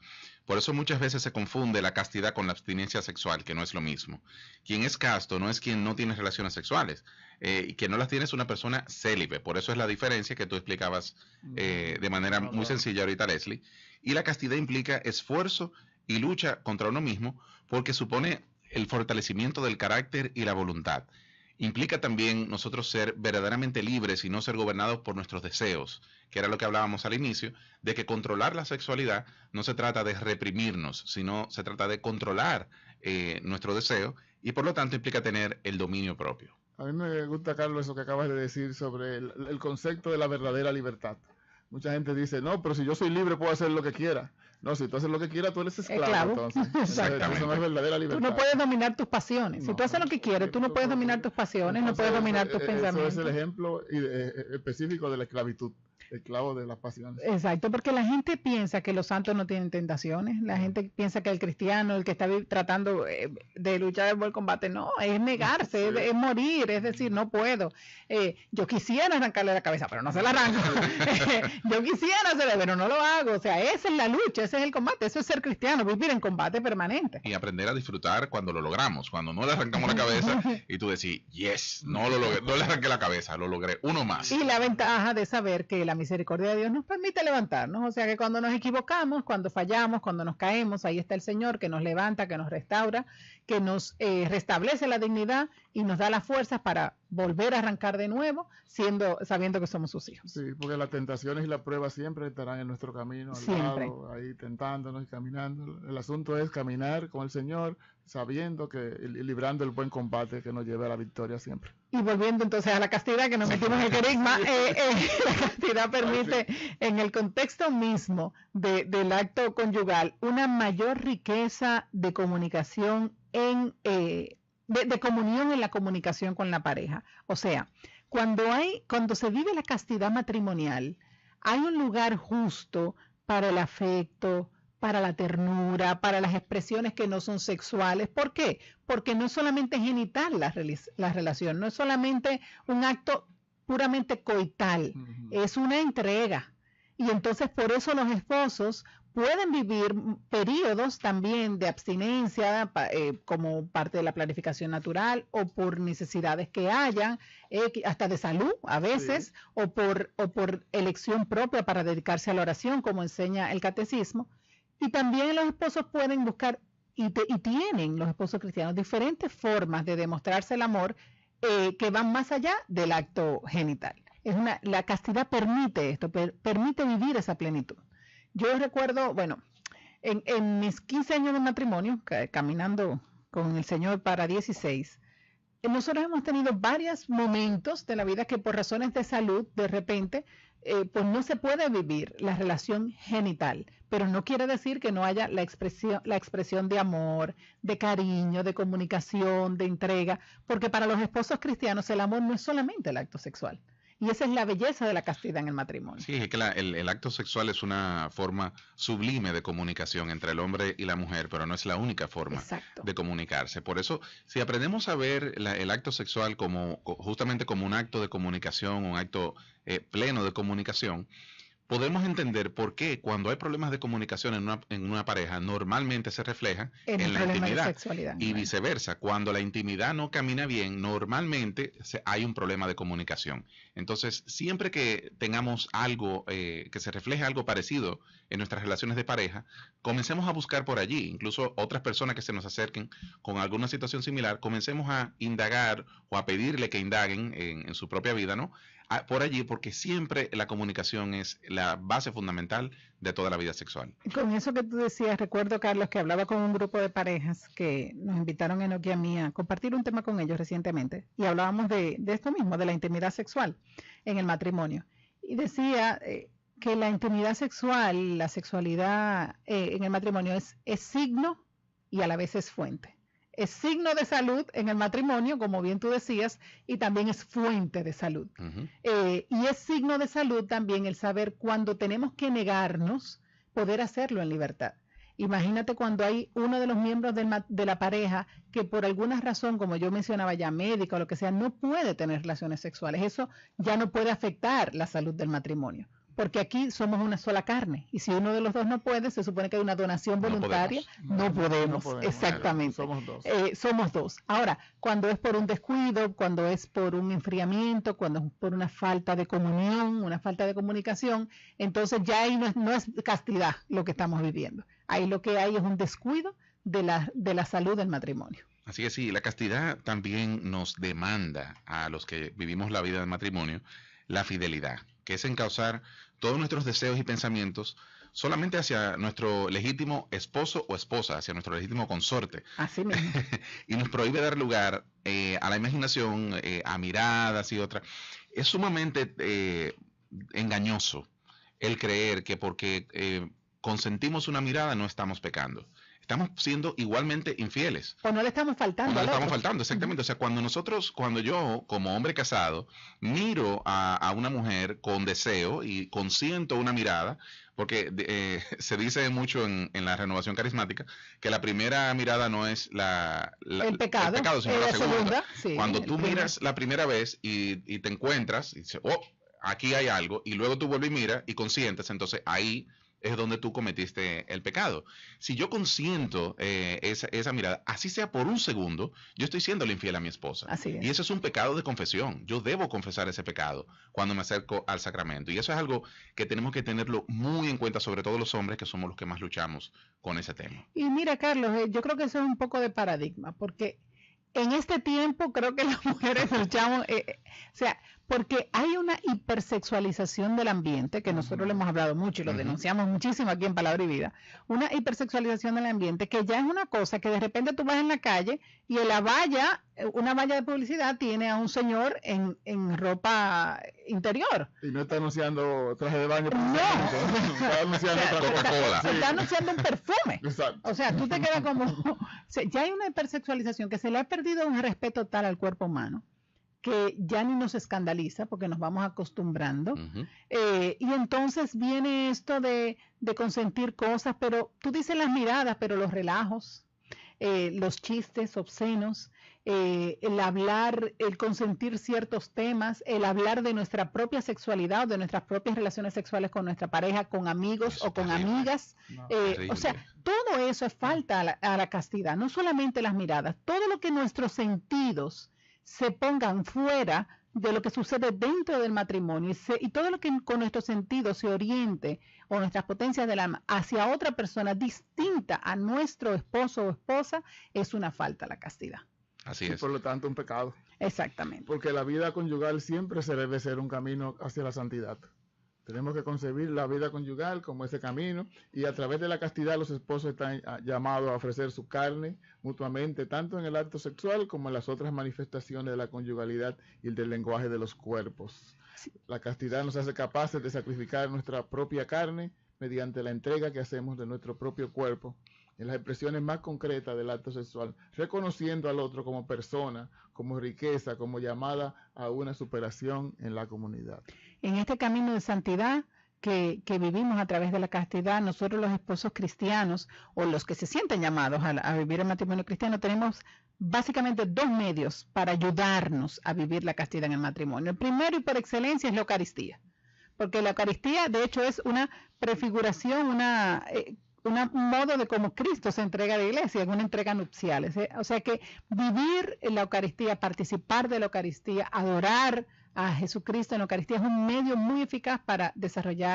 Speaker 2: Por eso muchas veces se confunde la castidad con la abstinencia sexual, que no es lo mismo. Quien es casto no es quien no tiene relaciones sexuales, y quien no las tiene es una persona célibe. Por eso es la diferencia que tú explicabas de manera muy sencilla ahorita, Leslie. Y la castidad implica esfuerzo y lucha contra uno mismo, porque supone el fortalecimiento del carácter y la voluntad. Implica también nosotros ser verdaderamente libres y no ser gobernados por nuestros deseos, que era lo que hablábamos al inicio, de que controlar la sexualidad no se trata de reprimirnos, sino se trata de controlar nuestro deseo, y por lo tanto implica tener el dominio propio.
Speaker 4: A mí me gusta, Carlos, eso que acabas de decir sobre el concepto de la verdadera libertad. Mucha gente dice, no, pero si yo soy libre puedo hacer lo que quiera. No, si tú haces lo que quieras, tú eres esclavo. Entonces eso no es verdadera libertad.
Speaker 3: Tú no puedes dominar tus pasiones. Si tú haces lo que quieres, tú no puedes dominar tus pasiones, no puedes dominar tus pensamientos.
Speaker 4: Eso es el ejemplo específico de la esclavitud, esclavo de las pasiones.
Speaker 3: Exacto, porque la gente piensa que los santos no tienen tentaciones. La gente piensa que el cristiano, el que está tratando de luchar el buen combate, no, es negarse, es morir, es decir, no puedo. Yo quisiera arrancarle la cabeza, pero no se la arranco. Yo quisiera hacerlo, pero no lo hago. O sea, esa es la lucha, ese es el combate, eso es ser cristiano, vivir en combate permanente.
Speaker 2: Y aprender a disfrutar cuando lo logramos, cuando no le arrancamos la cabeza y tú decís, yes, no lo logré, no le arranqué la cabeza, lo logré, uno más.
Speaker 3: Y la ventaja de saber que la misericordia de Dios nos permite levantarnos, o sea que cuando nos equivocamos, cuando fallamos, cuando nos caemos, ahí está el Señor que nos levanta, que nos restaura, que nos restablece la dignidad y nos da las fuerzas para volver a arrancar de nuevo, sabiendo que somos sus hijos.
Speaker 4: Sí, porque las tentaciones y las pruebas siempre estarán en nuestro camino, al lado, ahí tentándonos y caminando. El asunto es caminar con el Señor, sabiendo y librando el buen combate que nos lleve a la victoria siempre.
Speaker 3: Y volviendo entonces a la castidad, que nos metimos en el querigma, la castidad permite, en el contexto mismo del acto conyugal, una mayor riqueza de comunicación de comunión en la comunicación con la pareja. O sea, cuando se vive la castidad matrimonial, hay un lugar justo para el afecto, para la ternura, para las expresiones que no son sexuales. ¿Por qué? Porque no es solamente genital la relación, no es solamente un acto puramente coital, es una entrega. Y entonces por eso los esposos pueden vivir periodos también de abstinencia como parte de la planificación natural o por necesidades que hayan, hasta de salud a veces, o por elección propia para dedicarse a la oración, como enseña el catecismo. Y también los esposos pueden buscar, y tienen los esposos cristianos, diferentes formas de demostrarse el amor que van más allá del acto genital. La castidad permite esto, permite vivir esa plenitud. Yo recuerdo, bueno, en mis 15 años de matrimonio, caminando con el Señor para 16, nosotros hemos tenido varios momentos de la vida que por razones de salud, de repente, pues no se puede vivir la relación genital, pero no quiere decir que no haya la expresión de amor, de cariño, de comunicación, de entrega, porque para los esposos cristianos el amor no es solamente el acto sexual. Y esa es la belleza de la castidad en el matrimonio.
Speaker 2: Sí, es que el acto sexual es una forma sublime de comunicación entre el hombre y la mujer, pero no es la única forma de comunicarse. Por eso, si aprendemos a ver el acto sexual justamente como un acto de comunicación, un acto pleno de comunicación, podemos entender por qué cuando hay problemas de comunicación en una pareja, normalmente se refleja en la intimidad. Y viceversa, cuando la intimidad no camina bien, normalmente hay un problema de comunicación. Entonces, siempre que tengamos algo, que se refleje algo parecido en nuestras relaciones de pareja, comencemos a buscar por allí. Incluso otras personas que se nos acerquen con alguna situación similar, comencemos a indagar o a pedirle que indaguen en su propia vida, ¿no? Por allí, porque siempre la comunicación es la base fundamental de toda la vida sexual.
Speaker 3: Con eso que tú decías, recuerdo, Carlos, que hablaba con un grupo de parejas que nos invitaron en Nokia Mía a compartir un tema con ellos recientemente, y hablábamos de esto mismo, de la intimidad sexual en el matrimonio. Y decía que la intimidad sexual, la sexualidad en el matrimonio es signo y a la vez es fuente. Es signo de salud en el matrimonio, como bien tú decías, y también es fuente de salud. Y es signo de salud también el saber cuando tenemos que negarnos, poder hacerlo en libertad. Imagínate cuando hay uno de los miembros de la pareja que por alguna razón, como yo mencionaba ya, médica o lo que sea, no puede tener relaciones sexuales. Eso ya no puede afectar la salud del matrimonio. Porque aquí somos una sola carne, y si uno de los dos no puede, se supone que hay una donación voluntaria, no podemos, exactamente.
Speaker 4: Somos dos.
Speaker 3: Somos dos. Ahora, cuando es por un descuido, cuando es por un enfriamiento, cuando es por una falta de comunión, una falta de comunicación, entonces ya ahí no es castidad lo que estamos viviendo. Ahí lo que hay es un descuido de la salud del matrimonio.
Speaker 2: Así que sí, la castidad también nos demanda a los que vivimos la vida del matrimonio la fidelidad, que es encauzar todos nuestros deseos y pensamientos solamente hacia nuestro legítimo esposo o esposa, hacia nuestro legítimo consorte.
Speaker 3: Así mismo.
Speaker 2: Y nos prohíbe dar lugar a la imaginación, a miradas y otras. Es sumamente engañoso el creer que porque consentimos una mirada no estamos pecando. Estamos siendo igualmente infieles.
Speaker 3: O no le estamos faltando.
Speaker 2: O no le estamos faltando, exactamente. O sea, cuando yo, como hombre casado, miro a una mujer con deseo y consiento una mirada, porque se dice mucho en la renovación carismática que la primera mirada no es el pecado, sino la segunda. Sí, cuando tú miras la primera vez y te encuentras y dices, oh, aquí hay algo, y luego tú vuelves y miras y consientes, entonces ahí es donde tú cometiste el pecado. Si yo consiento esa mirada, así sea por un segundo, yo estoy siendo infiel a mi esposa.
Speaker 3: Así es.
Speaker 2: Y eso es un pecado de confesión. Yo debo confesar ese pecado cuando me acerco al sacramento. Y eso es algo que tenemos que tenerlo muy en cuenta, sobre todo los hombres, que somos los que más luchamos con ese tema.
Speaker 3: Y mira, Carlos, yo creo que eso es un poco de paradigma, porque en este tiempo creo que las mujeres luchamos, porque hay una hipersexualización del ambiente, que nosotros le hemos hablado mucho y lo denunciamos muchísimo aquí en Palabra y Vida, una hipersexualización del ambiente que ya es una cosa que de repente tú vas en la calle y en la valla, una valla de publicidad tiene a un señor en ropa interior.
Speaker 4: Y no está anunciando traje de baño.
Speaker 3: No.
Speaker 4: Está anunciando
Speaker 2: Coca-Cola.
Speaker 3: Está anunciando un perfume.
Speaker 4: Exacto.
Speaker 3: O sea, tú te quedas como... ya hay una hipersexualización que se le ha perdido un respeto tal al cuerpo humano, que ya ni nos escandaliza porque nos vamos acostumbrando. Y entonces viene esto de consentir cosas, pero tú dices las miradas, pero los relajos, los chistes obscenos, el hablar, el consentir ciertos temas, el hablar de nuestra propia sexualidad o de nuestras propias relaciones sexuales con nuestra pareja, con amigos o con amigas. O sea, todo eso es falta a la castidad, no solamente las miradas, todo lo que nuestros sentidos se pongan fuera de lo que sucede dentro del matrimonio y todo lo que con nuestros sentidos se oriente o nuestras potencias del alma hacia otra persona distinta a nuestro esposo o esposa es una falta a la castidad.
Speaker 2: Así
Speaker 4: y
Speaker 2: es.
Speaker 4: por lo tanto un pecado.
Speaker 3: Exactamente.
Speaker 4: Porque la vida conyugal siempre se debe ser un camino hacia la santidad. Tenemos que concebir la vida conyugal como ese camino y a través de la castidad los esposos están llamados a ofrecer su carne mutuamente, tanto en el acto sexual como en las otras manifestaciones de la conyugalidad y del lenguaje de los cuerpos. La castidad nos hace capaces de sacrificar nuestra propia carne mediante la entrega que hacemos de nuestro propio cuerpo en las expresiones más concretas del acto sexual, reconociendo al otro como persona, como riqueza, como llamada a una superación en la comunidad.
Speaker 3: En este camino de santidad que vivimos a través de la castidad, nosotros los esposos cristianos, o los que se sienten llamados a vivir el matrimonio cristiano, tenemos básicamente dos medios para ayudarnos a vivir la castidad en el matrimonio. El primero y por excelencia es la Eucaristía, porque la Eucaristía de hecho es una prefiguración, un modo de cómo Cristo se entrega a la iglesia, en una entrega nupcial. O sea que vivir en la Eucaristía, participar de la Eucaristía, adorar a Jesucristo en la Eucaristía es un medio muy eficaz para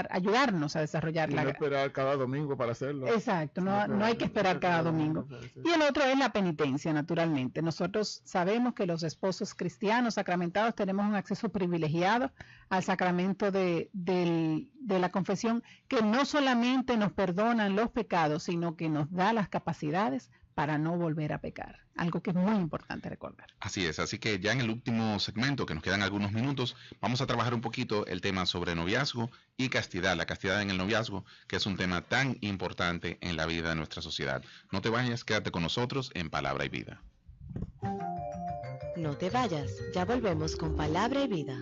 Speaker 3: ayudarnos a desarrollar
Speaker 4: y no esperar cada domingo para hacerlo.
Speaker 3: Exacto, no hay que esperar cada domingo. Y el otro es la penitencia, naturalmente. Nosotros sabemos que los esposos cristianos sacramentados tenemos un acceso privilegiado al sacramento de la confesión, que no solamente nos perdonan los pecados, sino que nos da las capacidades para no volver a pecar, algo que es muy importante recordar.
Speaker 2: Así es, así que ya en el último segmento, que nos quedan algunos minutos, vamos a trabajar un poquito el tema sobre noviazgo y castidad, la castidad en el noviazgo, que es un tema tan importante en la vida de nuestra sociedad. No te vayas, quédate con nosotros en Palabra y Vida.
Speaker 1: No te vayas, ya volvemos con Palabra y Vida.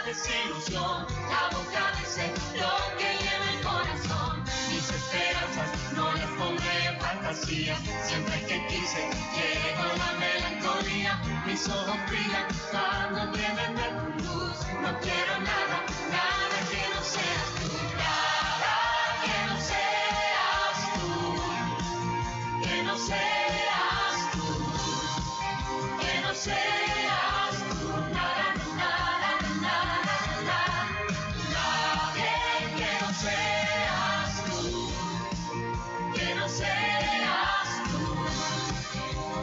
Speaker 7: Desilusión, la boca dice lo que lleva el corazón. Mis esperanzas no les pondré fantasías. Siempre que quise llegó la melancolía. Mis ojos brillan cuando vienen de tu luz. No quiero nada, nada que no seas tú. Nada que no seas tú. Que no seas tú. Que no seas tú. Nada, nada, nada. Seas tú, que no seas tú,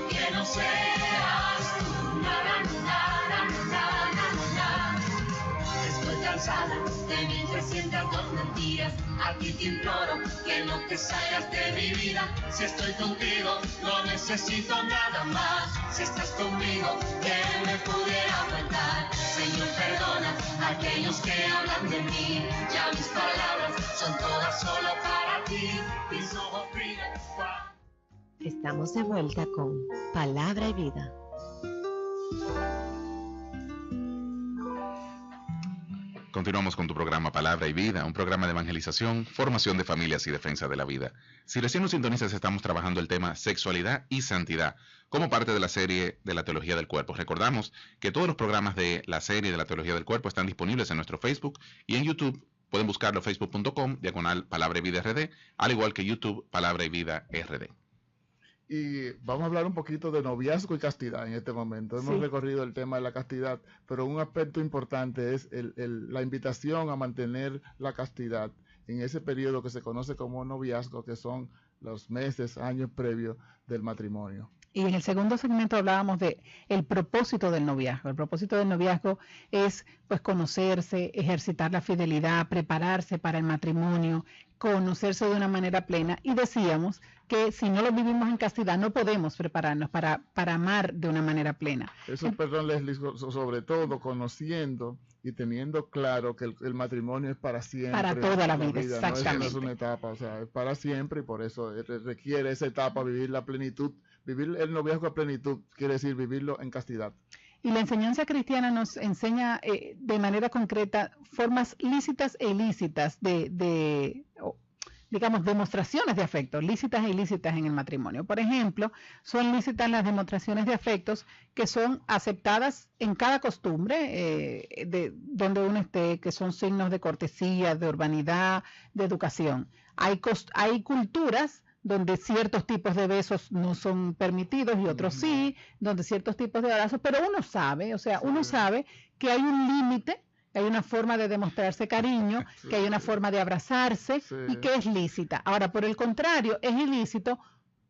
Speaker 7: que no seas tú, nada, nada, nada, nada. Estoy cansada de 1302 mentiras. A ti te imploro que no te salgas de mi vida. Si estoy contigo, no necesito nada más. Si estás conmigo, ¿quién me pudiera faltar? Señor, perdona a aquellos que hablan de mí. Ya mis palabras son todas solo para ti. Mis ojos brillan.
Speaker 1: Estamos de vuelta con Palabra y Vida.
Speaker 2: Continuamos con tu programa Palabra y Vida, un programa de evangelización, formación de familias y defensa de la vida. Si recién nos sintonizas, estamos trabajando el tema sexualidad y santidad como parte de la serie de la Teología del Cuerpo. Recordamos que todos los programas de la serie de la Teología del Cuerpo están disponibles en nuestro Facebook y en YouTube. Pueden buscarlo facebook.com/Palabra y Vida RD, al igual que YouTube Palabra y Vida RD.
Speaker 4: Y vamos a hablar un poquito de noviazgo y castidad en este momento. Hemos recorrido el tema de la castidad, pero un aspecto importante es la invitación a mantener la castidad en ese periodo que se conoce como noviazgo, que son los meses, años previos del matrimonio.
Speaker 3: Y en el segundo segmento hablábamos de el propósito del noviazgo. El propósito del noviazgo es pues conocerse, ejercitar la fidelidad, prepararse para el matrimonio, conocerse de una manera plena. Y decíamos que si no lo vivimos en castidad no podemos prepararnos para amar de una manera plena.
Speaker 4: Eso, perdón, Leslie, sobre todo conociendo y teniendo claro que el matrimonio es para siempre.
Speaker 3: Para toda la vida, exactamente.
Speaker 4: No es una etapa, o sea, es para siempre, y por eso requiere esa etapa, vivir la plenitud. Vivir el noviazgo a plenitud quiere decir vivirlo en castidad.
Speaker 3: Y la enseñanza cristiana nos enseña de manera concreta formas lícitas e ilícitas digamos, demostraciones de afecto, lícitas e ilícitas en el matrimonio. Por ejemplo, son lícitas las demostraciones de afectos que son aceptadas en cada costumbre de donde uno esté, que son signos de cortesía, de urbanidad, de educación. Hay culturas donde ciertos tipos de besos no son permitidos y otros sí, donde ciertos tipos de abrazos, pero uno sabe, uno sabe que hay un límite, hay una forma de demostrarse cariño, que hay una forma de abrazarse y que es lícita. Ahora, por el contrario, es ilícito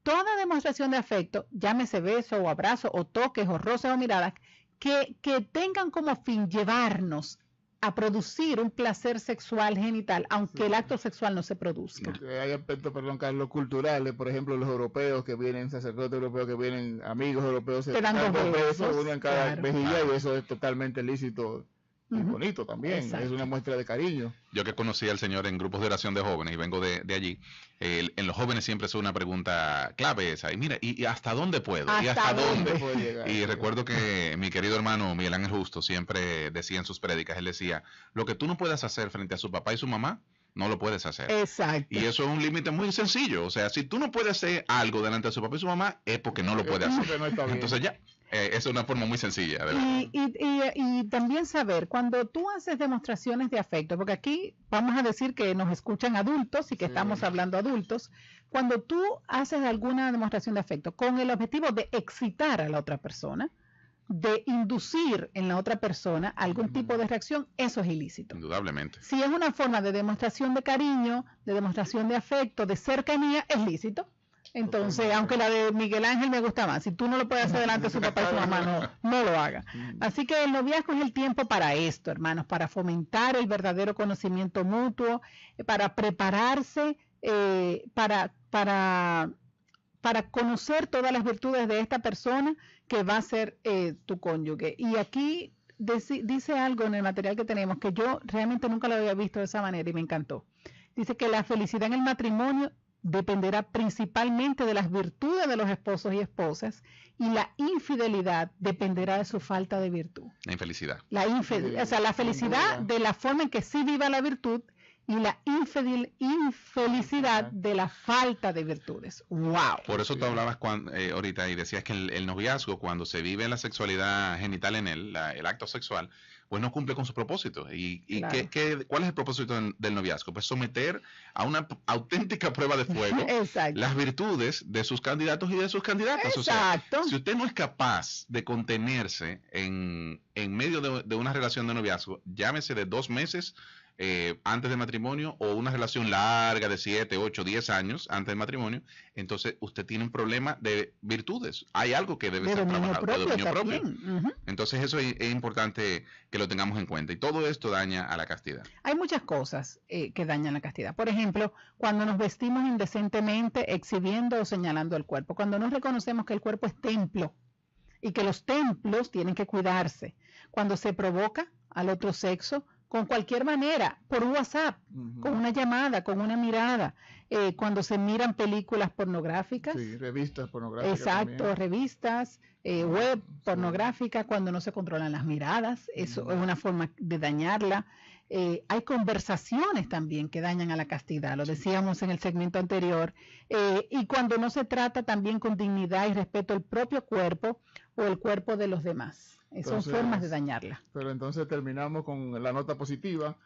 Speaker 3: toda demostración de afecto, llámese beso o abrazo o toques o roces o miradas, que tengan como fin llevarnos a producir un placer sexual genital, aunque el acto sexual no se produzca.
Speaker 4: Hay aspectos, perdón, Carlos, culturales, por ejemplo, los europeos que vienen, sacerdotes europeos que vienen, amigos europeos, se dan dos besos, uno en cada mejilla, y eso es totalmente lícito y bonito también. Exacto. Es una muestra de cariño.
Speaker 2: Yo que conocí al Señor en grupos de oración de jóvenes y vengo de allí, en los jóvenes siempre es una pregunta clave esa, y mira, ¿y hasta dónde puedo? ¿Y hasta dónde puedo llegar? Y recuerdo que mi querido hermano Miguel Ángel Justo siempre decía en sus prédicas, él decía, lo que tú no puedas hacer frente a su papá y su mamá, no lo puedes hacer.
Speaker 3: Exacto.
Speaker 2: Y eso es un límite muy sencillo. O sea, si tú no puedes hacer algo delante de su papá y su mamá, es porque no lo puedes hacer. No está bien. Entonces ya, es una forma muy sencilla.
Speaker 3: Y también saber, cuando tú haces demostraciones de afecto, porque aquí vamos a decir que nos escuchan adultos y que estamos hablando adultos, cuando tú haces alguna demostración de afecto con el objetivo de excitar a la otra persona, de inducir en la otra persona algún tipo de reacción, eso es ilícito.
Speaker 2: Indudablemente.
Speaker 3: Si es una forma de demostración de cariño, de demostración de afecto, de cercanía, es lícito. Entonces, aunque la de Miguel Ángel me gusta más, si tú no lo puedes hacer delante de su papá y su mamá, no lo haga. Así que el noviazgo es el tiempo para esto, hermanos, para fomentar el verdadero conocimiento mutuo, para prepararse, para conocer todas las virtudes de esta persona que va a ser tu cónyuge. Y aquí dice algo en el material que tenemos que yo realmente nunca lo había visto de esa manera y me encantó. Dice que la felicidad en el matrimonio dependerá principalmente de las virtudes de los esposos y esposas, y la infidelidad dependerá de su falta de virtud.
Speaker 2: La infelicidad.
Speaker 3: O sea, la felicidad de la forma en que sí viva la virtud, y la infelicidad de la falta de virtudes. ¡Wow!
Speaker 2: Por eso tú hablabas ahorita y decías que el noviazgo, cuando se vive la sexualidad genital en él, el acto sexual, pues no cumple con su propósito. ¿Y claro. ¿Cuál es el propósito del noviazgo? Pues someter a una auténtica prueba de fuego las virtudes de sus candidatos y de sus candidatas.
Speaker 3: Exacto.
Speaker 2: O sea, si usted no es capaz de contenerse en medio de una relación de noviazgo, llámese de 2 meses, antes del matrimonio, o una relación larga de 7, 8, 10 años antes del matrimonio, entonces usted tiene un problema de virtudes. Hay algo que debe ser trabajado, de dominio propio. Entonces eso es importante que lo tengamos en cuenta, y todo esto daña a la castidad.
Speaker 3: Hay muchas cosas que dañan la castidad. Por ejemplo, cuando nos vestimos indecentemente, exhibiendo o señalando el cuerpo, cuando no reconocemos que el cuerpo es templo y que los templos tienen que cuidarse, cuando se provoca al otro sexo con cualquier manera, por WhatsApp, con una llamada, con una mirada, cuando se miran películas pornográficas.
Speaker 4: Sí, revistas pornográficas.
Speaker 3: Exacto, también. Revistas, web pornográfica, cuando no se controlan las miradas, eso es una forma de dañarla. hay conversaciones también que dañan a la castidad, lo decíamos en el segmento anterior, y cuando no se trata también con dignidad y respeto el propio cuerpo o el cuerpo de los demás. Son formas de dañarla.
Speaker 4: Pero entonces terminamos con la nota positiva.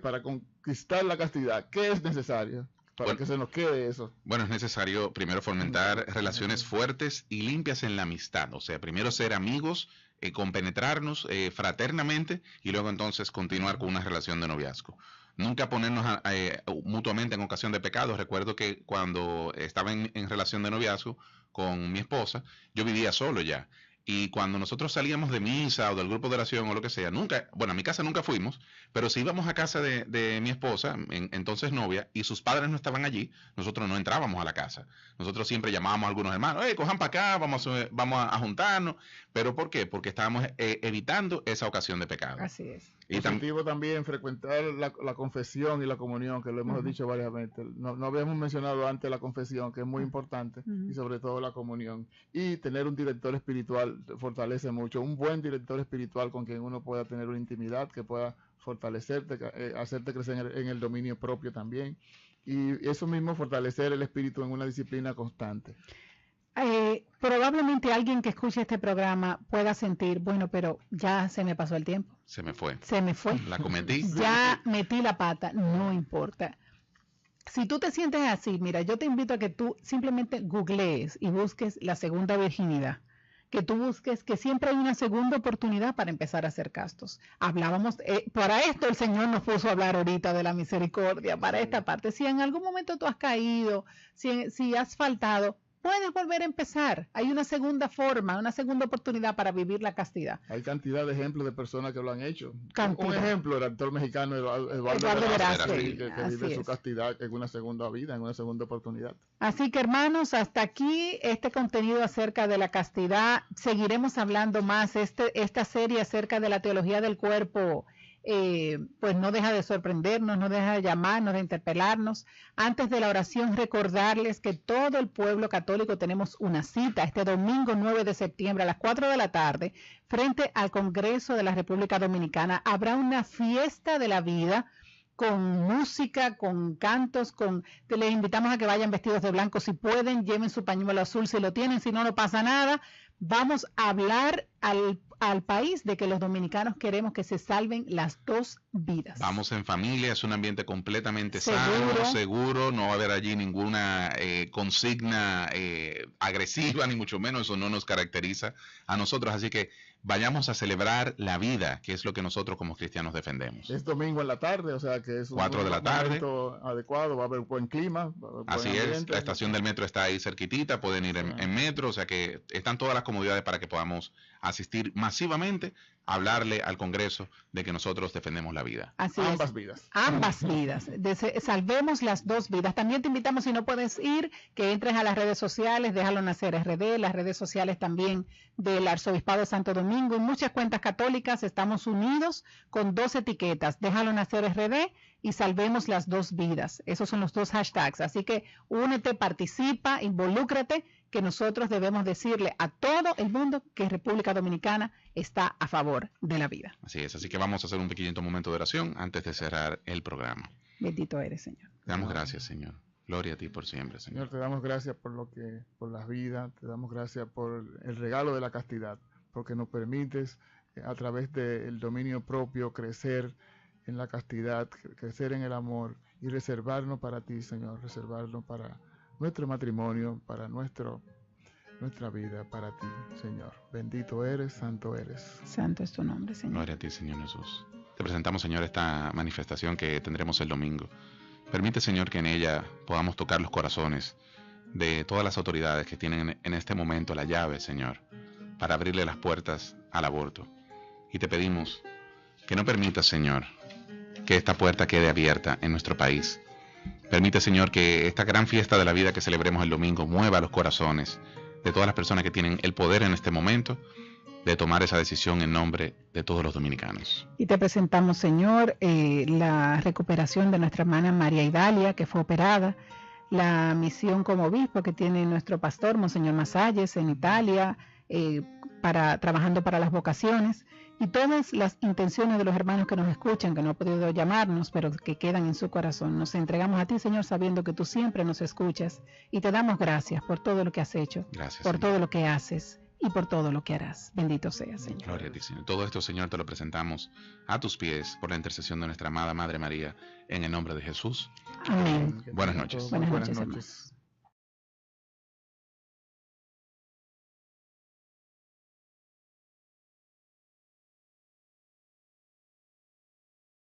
Speaker 4: Para conquistar la castidad, ¿qué es necesario para que se nos quede eso?
Speaker 2: Bueno, es necesario primero fomentar relaciones fuertes y limpias en la amistad. O sea, primero ser amigos, compenetrarnos fraternamente y luego entonces continuar con una relación de noviazgo. Nunca ponernos mutuamente en ocasión de pecado. Recuerdo que cuando estaba en relación de noviazgo con mi esposa, yo vivía solo ya. Y cuando nosotros salíamos de misa o del grupo de oración o lo que sea, nunca, bueno, a mi casa nunca fuimos, pero si íbamos a casa de mi esposa, entonces novia, y sus padres no estaban allí, nosotros no entrábamos a la casa. Nosotros siempre llamábamos a algunos hermanos, cojan para acá, vamos a juntarnos. ¿Pero por qué? Porque estábamos evitando esa ocasión de pecado.
Speaker 3: Así es.
Speaker 4: Y positivo también frecuentar la confesión y la comunión, que lo hemos dicho varias veces. No habíamos mencionado antes la confesión, que es muy importante, y sobre todo la comunión. Y tener un director espiritual fortalece mucho. Un buen director espiritual con quien uno pueda tener una intimidad, que pueda fortalecerte, hacerte crecer en el dominio propio también. Y eso mismo, fortalecer el espíritu en una disciplina constante.
Speaker 3: Probablemente alguien que escuche este programa pueda sentir, bueno, pero ya se me pasó el tiempo.
Speaker 2: Se me fue.
Speaker 3: La
Speaker 2: cometí.
Speaker 3: Ya metí la pata, no importa. Si tú te sientes así, mira, yo te invito a que tú simplemente googlees y busques la segunda virginidad. Que tú busques que siempre hay una segunda oportunidad para empezar a hacer castos. Hablábamos, para esto el Señor nos puso a hablar ahorita de la misericordia, para esta parte. Si en algún momento tú has caído, si has faltado, puedes volver a empezar. Hay una segunda forma, una segunda oportunidad para vivir la castidad.
Speaker 4: Hay cantidad de ejemplos de personas que lo han hecho.
Speaker 3: Cantidad.
Speaker 4: Un ejemplo, el actor mexicano Eduardo
Speaker 3: Verástegui,
Speaker 4: que vive su castidad en una segunda vida, en una segunda oportunidad.
Speaker 3: Así que, hermanos, hasta aquí este contenido acerca de la castidad. Seguiremos hablando más. Esta serie acerca de la teología del cuerpo pues no deja de sorprendernos, no deja de llamarnos, de interpelarnos. Antes de la oración, recordarles que todo el pueblo católico tenemos una cita este domingo 9 de septiembre a las 4 de la tarde frente al Congreso de la República Dominicana. Habrá una fiesta de la vida con música, con cantos, les invitamos a que vayan vestidos de blanco si pueden, lleven su pañuelo azul si lo tienen, si no, no pasa nada. Vamos a hablar al país de que los dominicanos queremos que se salven las dos vidas.
Speaker 2: Vamos en familia, es un ambiente completamente sano, seguro, no va a haber allí ninguna consigna agresiva, ni mucho menos, eso no nos caracteriza a nosotros, así que vayamos a celebrar la vida, que es lo que nosotros como cristianos defendemos.
Speaker 4: Es domingo en la tarde, o sea que es un
Speaker 2: 4 de la tarde
Speaker 4: adecuado, va a haber buen clima.
Speaker 2: Así es, la estación del metro está ahí cerquitita, pueden ir en metro, o sea que están todas las comodidades para que podamos asistir masivamente a hablarle al Congreso de que nosotros defendemos la vida.
Speaker 3: Así
Speaker 4: ambas vidas.
Speaker 3: Ambas vidas. Salvemos las dos vidas. También te invitamos, si no puedes ir, que entres a las redes sociales, déjalo nacer RD, las redes sociales también del Arzobispado de Santo Domingo, y muchas cuentas católicas. Estamos unidos con 2 etiquetas, déjalo nacer RD y salvemos las dos vidas. Esos son los 2 hashtags. Así que únete, participa, involúcrate, que nosotros debemos decirle a todo el mundo que República Dominicana está a favor de la vida.
Speaker 2: Así es, así que vamos a hacer un pequeñito momento de oración antes de cerrar el programa.
Speaker 3: Bendito eres, Señor.
Speaker 2: Te damos gracias, Señor. Gloria a ti por siempre, Señor.
Speaker 4: Señor, te damos gracias por la vida, te damos gracias por el regalo de la castidad, porque nos permites a través del dominio propio crecer en la castidad, crecer en el amor y reservarnos para ti, Señor, reservarnos para nuestro matrimonio, para nuestra vida, para ti, Señor. Bendito eres, santo eres.
Speaker 3: Santo es tu nombre, Señor.
Speaker 2: Gloria a ti, Señor Jesús. Te presentamos, Señor, esta manifestación que tendremos el domingo. Permite, Señor, que en ella podamos tocar los corazones de todas las autoridades que tienen en este momento la llave, Señor, para abrirle las puertas al aborto. Y te pedimos que no permitas, Señor, que esta puerta quede abierta en nuestro país. Permite, Señor, que esta gran fiesta de la vida que celebremos el domingo mueva los corazones de todas las personas que tienen el poder en este momento de tomar esa decisión en nombre de todos los dominicanos.
Speaker 3: Y te presentamos, Señor, la recuperación de nuestra hermana María Idalia, que fue operada, la misión como obispo que tiene nuestro pastor, Monseñor Masalles, en Italia, trabajando para las vocaciones, y todas las intenciones de los hermanos que nos escuchan, que no han podido llamarnos, pero que quedan en su corazón. Nos entregamos a ti, Señor, sabiendo que tú siempre nos escuchas, y te damos gracias por todo lo que has hecho,
Speaker 2: Gracias,
Speaker 3: por
Speaker 2: Señor.
Speaker 3: todo lo que haces y por todo lo que harás. Bendito sea, Señor.
Speaker 2: Gloria a ti, Señor. Todo esto, Señor, te lo presentamos a tus pies por la intercesión de nuestra amada Madre María, en el nombre de Jesús.
Speaker 3: Amén.
Speaker 2: Buenas noches.
Speaker 3: Buenas
Speaker 4: Buenas
Speaker 3: noches,
Speaker 4: noches.